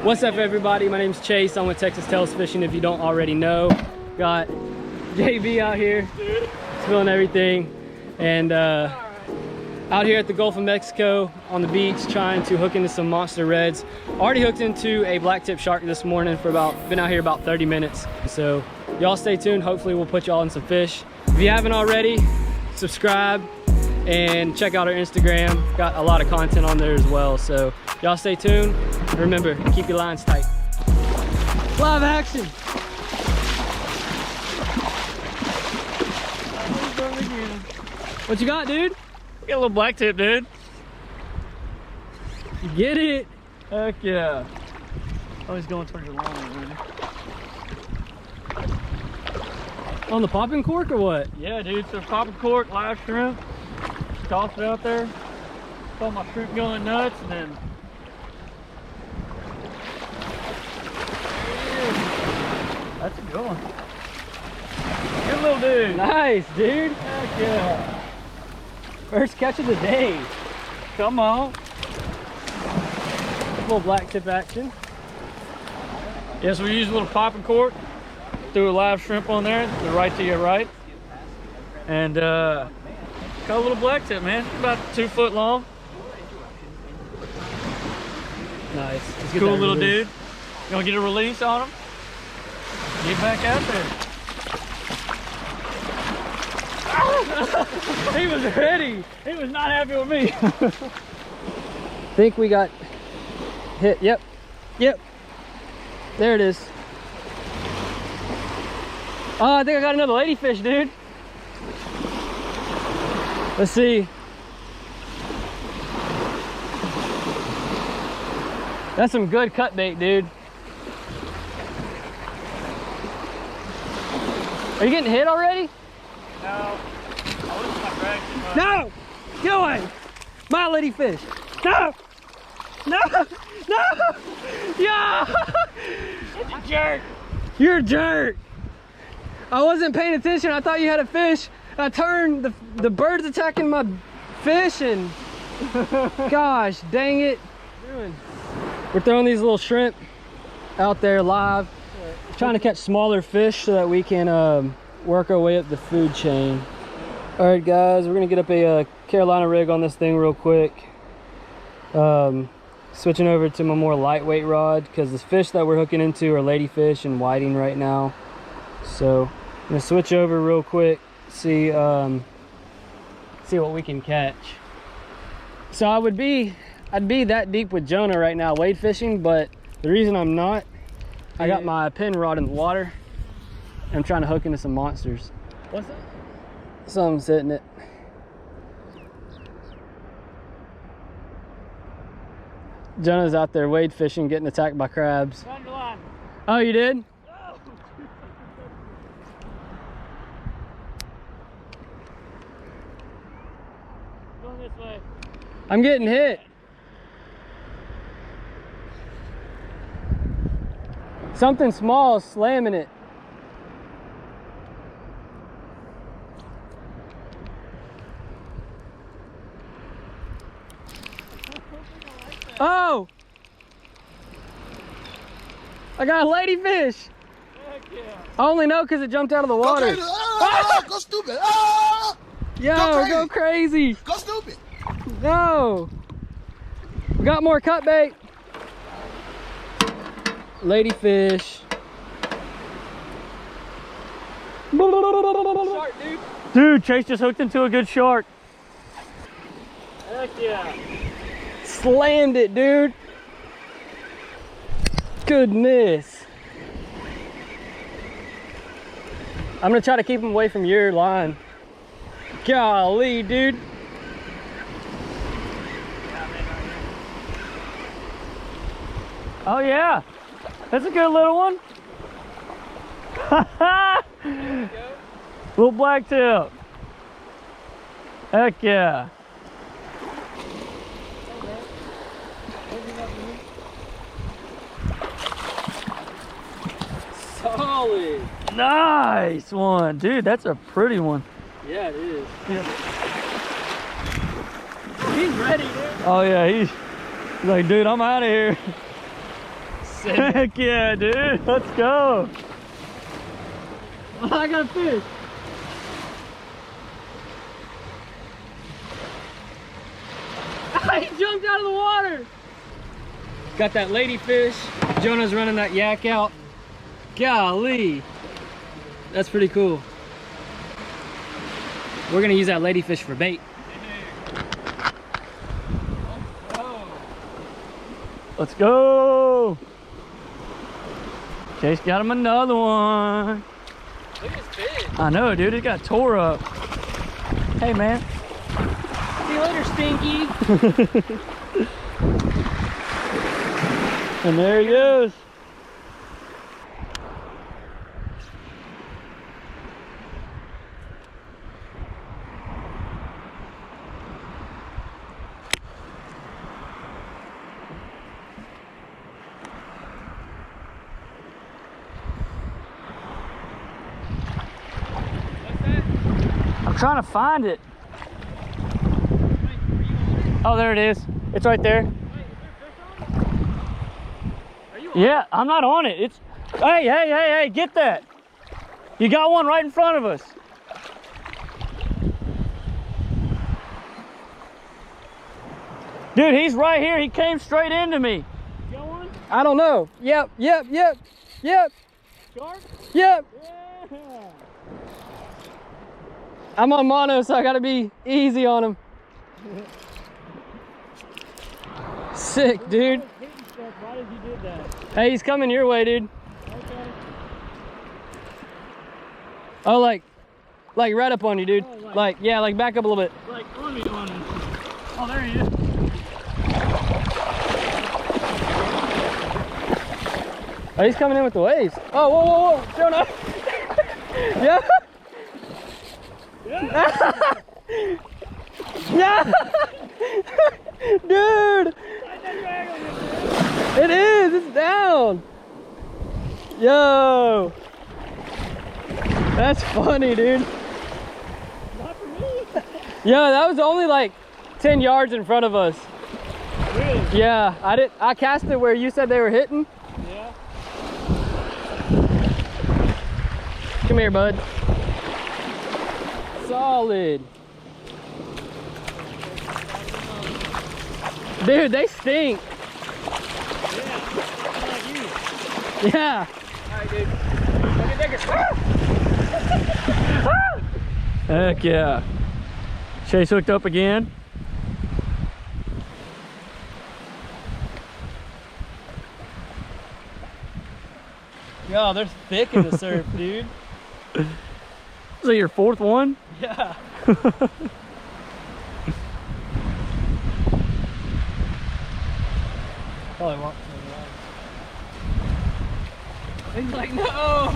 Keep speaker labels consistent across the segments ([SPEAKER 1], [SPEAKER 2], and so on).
[SPEAKER 1] What's up, everybody? My name's Chase. I'm with Texas Tails Fishing, if you don't already know. Got JB out here spilling everything, and out here at the Gulf of Mexico on the beach trying to hook into some monster reds. Already hooked into a black tip shark this morning for been out here about 30 minutes. So y'all stay tuned. Hopefully we'll put y'all in some fish. If you haven't already, subscribe and check out our Instagram. Got a lot of content on there as well. So y'all stay tuned. Remember, keep your lines tight. Live action. What you got, dude?
[SPEAKER 2] Got a little black tip, dude.
[SPEAKER 1] Get it.
[SPEAKER 2] Heck yeah. Oh, he's going towards your line already.
[SPEAKER 1] On the popping cork or what?
[SPEAKER 2] Yeah, dude. So popping cork, live shrimp. Toss it out there. Saw my shrimp going nuts, and then that's a good one. Good little dude.
[SPEAKER 1] Nice, dude.
[SPEAKER 2] Heck yeah.
[SPEAKER 1] First catch of the day.
[SPEAKER 2] Come on.
[SPEAKER 1] A little black tip action.
[SPEAKER 2] Yes, we use a little popping cork. Threw a live shrimp on there. They're right to your right. And got a little black tip, man. About 2 foot long.
[SPEAKER 1] Nice.
[SPEAKER 2] Cool little dude. You want to get a release on him? Get back out there.
[SPEAKER 1] He was ready.
[SPEAKER 2] He was not happy with me.
[SPEAKER 1] Think we got hit. Yep. There it is. Oh, I think I got another ladyfish, dude. Let's see. That's some good cut bait, dude. Are you getting hit already?
[SPEAKER 2] No. I wish my drag too much.
[SPEAKER 1] No! Get away! My ladyfish! No! No! No! Yeah!
[SPEAKER 2] It's a jerk.
[SPEAKER 1] You're a jerk! I wasn't paying attention. I thought you had a fish. I turned, the bird's attacking my fish, and gosh, dang it. We're throwing these little shrimp out there live. Trying to catch smaller fish so that we can work our way up the food chain. All right, guys, we're gonna get up a Carolina rig on this thing real quick. Switching over to my more lightweight rod because the fish that we're hooking into are ladyfish and whiting right now. So I'm gonna switch over real quick, see what we can catch. So I'd be that deep with Jonah right now wade fishing, but the reason I'm not, I got my pin rod in the water and I'm trying to hook into some monsters.
[SPEAKER 2] What's that?
[SPEAKER 1] Something's hitting it. Jonah's out there wade fishing, getting attacked by crabs.
[SPEAKER 2] Found your line.
[SPEAKER 1] Oh, you did?
[SPEAKER 2] Oh. Going this way.
[SPEAKER 1] I'm getting hit. Something small slamming it. Oh! I got a ladyfish.
[SPEAKER 2] Heck yeah.
[SPEAKER 1] I only know because it jumped out of the water.
[SPEAKER 3] Go crazy! Ah, go stupid! Ah,
[SPEAKER 1] Yo, go crazy!
[SPEAKER 3] go stupid!
[SPEAKER 1] No! We got more cut bait. Ladyfish. Shark, dude.
[SPEAKER 2] Dude, Chase just hooked into a good shark. Heck yeah.
[SPEAKER 1] Slammed it, dude. Goodness. I'm gonna try to keep him away from your line. Golly, dude.
[SPEAKER 2] Oh yeah. That's a good little one. Little black tip. Heck yeah.
[SPEAKER 1] Solid.
[SPEAKER 2] Nice one, dude. That's a pretty one.
[SPEAKER 1] Yeah, it is.
[SPEAKER 2] Yeah.
[SPEAKER 1] He's ready, dude.
[SPEAKER 2] Oh yeah, he's like, dude, I'm out of here.
[SPEAKER 1] in it.
[SPEAKER 2] Heck yeah, dude. Let's go.
[SPEAKER 1] I got a fish. He jumped out of the water. Got that ladyfish. Jonah's running that yak out. Golly. That's pretty cool. We're gonna use that ladyfish for bait.
[SPEAKER 2] Let's go. Chase got him another one.
[SPEAKER 1] Look at his fish.
[SPEAKER 2] I know, dude. It got tore up. Hey, man.
[SPEAKER 1] See you later, Stinky.
[SPEAKER 2] And there he goes. I'm trying to find it. Oh, there it is. It's right there. Yeah, I'm not on it. It's, hey, get that. You got one right in front of us. Dude, he's right here. He came straight into me.
[SPEAKER 1] You got one?
[SPEAKER 2] I don't know. Yep.
[SPEAKER 1] Shark?
[SPEAKER 2] Yep.
[SPEAKER 1] Yeah.
[SPEAKER 2] I'm on mono, so I gotta be easy on him. Sick, dude.
[SPEAKER 1] Why did you do that?
[SPEAKER 2] Hey, he's coming your way, dude.
[SPEAKER 1] Okay.
[SPEAKER 2] Oh, like right up on you, dude.
[SPEAKER 1] Oh,
[SPEAKER 2] like, yeah, like back up a little bit.
[SPEAKER 1] Like on me. Oh, there he is.
[SPEAKER 2] Oh, he's coming in with the waves. Oh, whoa, Jonah. Yeah. Yeah. Dude. It is. It's down. Yo. That's funny, dude.
[SPEAKER 1] Not for me.
[SPEAKER 2] Yeah, that was only like 10 yards in front of us.
[SPEAKER 1] Really?
[SPEAKER 2] Yeah, I cast it where you said they were hitting.
[SPEAKER 1] Yeah.
[SPEAKER 2] Come here, bud. Solid. Dude, they stink.
[SPEAKER 1] Yeah.
[SPEAKER 2] Yeah.
[SPEAKER 1] Alright, dude. Let me take it.
[SPEAKER 2] Heck yeah. Chase hooked up again.
[SPEAKER 1] Yo, they're thick in the surf, dude.
[SPEAKER 2] Is that your fourth one?
[SPEAKER 1] Yeah. Probably won't. He's like, no!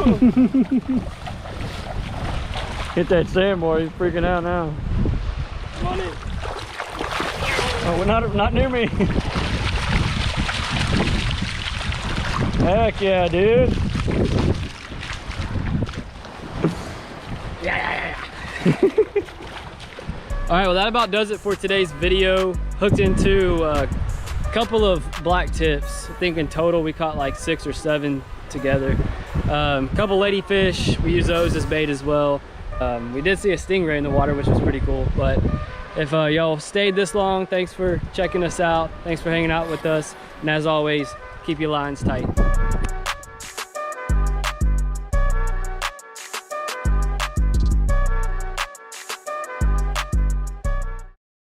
[SPEAKER 2] Hit that sandbar, he's freaking out now.
[SPEAKER 1] I'm on it.
[SPEAKER 2] Oh, we're not near me. Heck yeah, dude.
[SPEAKER 1] Yeah.
[SPEAKER 2] All right, well that about does it for today's video. Hooked into a couple of black tips. I think in total we caught like 6 or 7 together. Couple ladyfish, we use those as bait as well. We did see a stingray in the water, which was pretty cool. But if y'all stayed this long, thanks for checking us out. Thanks for hanging out with us. And as always, keep your lines tight.